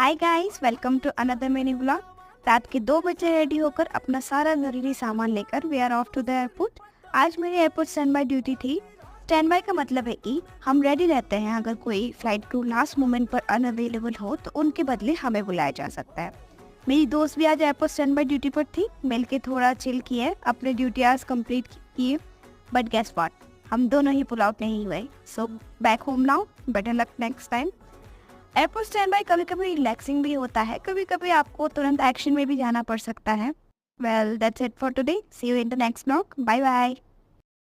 Hi guys, welcome to another mini vlog. रात के 2 बजे रेडी होकर अपना सारा ज़रूरी सामान लेकर we are off to the airport. आज मेरी एयरपोर्ट स्टैंड बाय ड्यूटी थी। स्टैंड बाय का मतलब है कि हम रेडी रहते हैं, अगर कोई फ्लाइट क्रू लास्ट मोमेंट पर अनअवेलेबल हो तो उनके बदले हमें बुलाया जा सकता है। मेरी दोस्त भी आज एयरपोर्ट स्टैंड बाय ड्यूटी पर थी। मिल के थोड़ा चिल किए, अपने ड्यूटी आवर्स कंप्लीट किए। बट गेस व्हाट, हम दोनों ही पुल आउट नहीं हुए। So back home now, better luck next time. Airport stand bye कभी कभी रिलैक्सिंग भी होता है, कभी कभी आपको तुरंत एक्शन में भी जाना पड़ सकता है। Well that's it for today, see you in the next vlog, bye bye.